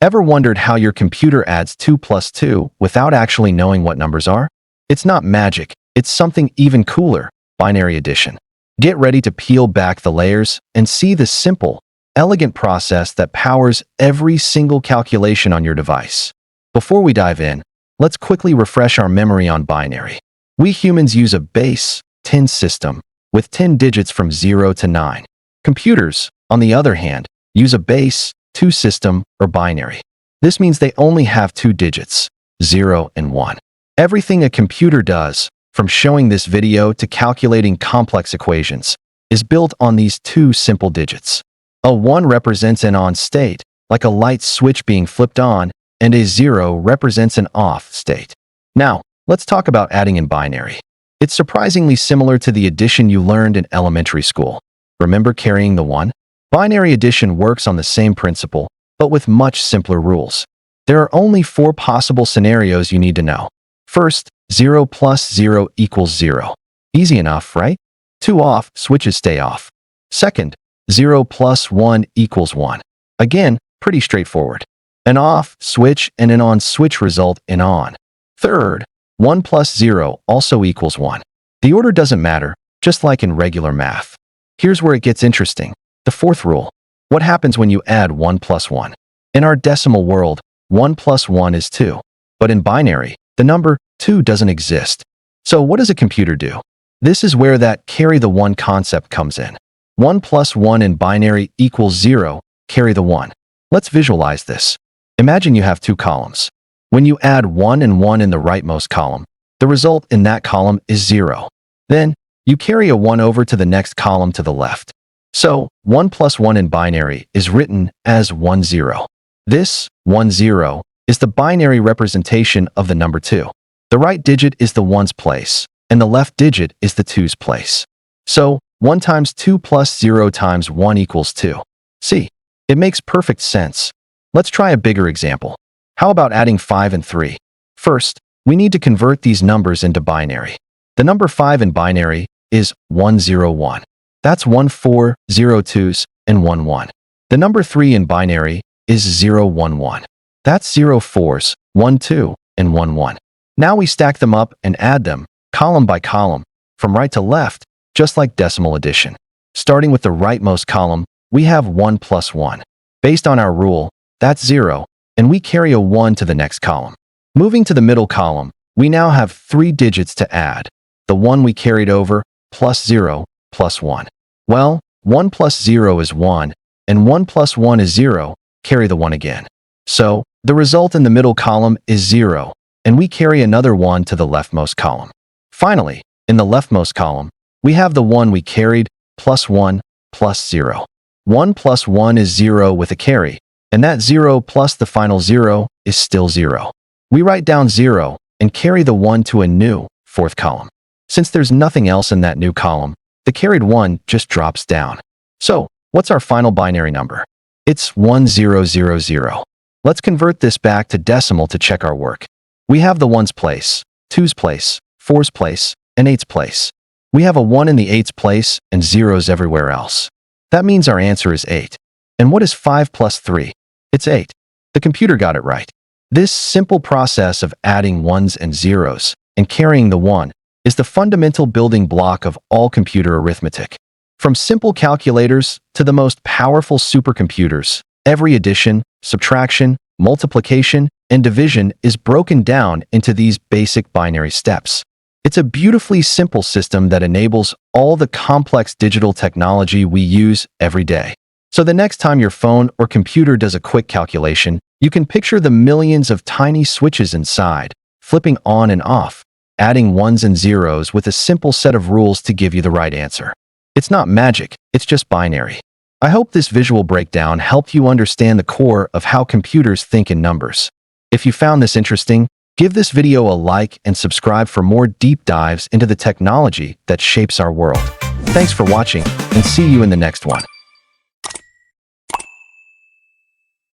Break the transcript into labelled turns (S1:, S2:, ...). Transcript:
S1: Ever wondered how your computer adds 2 plus 2 without actually knowing what numbers are? It's not magic, it's something even cooler, binary addition. Get ready to peel back the layers and see the simple, elegant process that powers every single calculation on your device. Before we dive in, let's quickly refresh our memory on binary. We humans use a base 10 system with 10 digits from 0 to 9. Computers, on the other hand, use a base 2 system or binary. This means they only have 2 digits, 0 and 1. Everything a computer does, from showing this video to calculating complex equations, is built on these 2 simple digits. A 1 represents an on state, like a light switch being flipped on, and a 0 represents an off state. Now, let's talk about adding in binary. It's surprisingly similar to the addition you learned in elementary school. Remember carrying the 1? Binary addition works on the same principle, but with much simpler rules. There are only 4 possible scenarios you need to know. First, 0 plus 0 equals 0. Easy enough, right? 2 off switches stay off. Second, 0 plus 1 equals 1. Again, pretty straightforward. An off switch and an on switch result in on. Third, 1 plus 0 also equals 1. The order doesn't matter, just like in regular math. Here's where it gets interesting. The fourth rule. What happens when you add 1 plus 1? In our decimal world, 1 plus 1 is 2. But in binary, the number 2 doesn't exist. So what does a computer do? This is where that carry the 1 concept comes in. 1 plus 1 in binary equals 0, carry the 1. Let's visualize this. Imagine you have 2 columns. When you add 1 and 1 in the rightmost column, the result in that column is 0. Then, you carry a 1 over to the next column to the left. So, 1 plus 1 in binary is written as 1, 0. This, 1, 0, is the binary representation of the number 2. The right digit is the 1's place, and the left digit is the 2's place. So, 1 times 2 plus 0 times 1 equals 2. See, it makes perfect sense. Let's try a bigger example. How about adding 5 and 3? First, we need to convert these numbers into binary. The number 5 in binary is 101. That's 1402s and 11. The number 3 in binary is 011. That's 04s, 12, and 11. Now we stack them up and add them, column by column, from right to left, just like decimal addition. Starting with the rightmost column, we have 1 plus 1. Based on our rule, that's 0, and we carry a 1 to the next column. Moving to the middle column, we now have 3 digits to add. The 1 we carried over, plus 0, plus 1. Well, 1 plus 0 is 1, and 1 plus 1 is 0, carry the 1 again. So, the result in the middle column is 0, and we carry another 1 to the leftmost column. Finally, in the leftmost column, we have the 1 we carried, plus 1, plus 0. 1 plus 1 is 0 with a carry, and that 0 plus the final 0 is still 0. We write down 0 and carry the 1 to a new, 4th column. Since there's nothing else in that new column, the carried 1 just drops down. So, what's our final binary number? It's 1000. Let's convert this back to decimal to check our work. We have the 1's place, 2's place, 4's place, and 8's place. We have a 1 in the 8's place and 0s everywhere else. That means our answer is 8. And what is 5 plus 3? It's 8. The computer got it right. This simple process of adding 1s and 0s and carrying the 1 is the fundamental building block of all computer arithmetic. From simple calculators to the most powerful supercomputers, every addition, subtraction, multiplication, and division is broken down into these basic binary steps. It's a beautifully simple system that enables all the complex digital technology we use every day. So the next time your phone or computer does a quick calculation, you can picture the millions of tiny switches inside, flipping on and off, adding 1s and 0s with a simple set of rules to give you the right answer. It's not magic, it's just binary. I hope this visual breakdown helped you understand the core of how computers think in numbers. If you found this interesting, give this video a like and subscribe for more deep dives into the technology that shapes our world. Thanks for watching, and see you in the next one.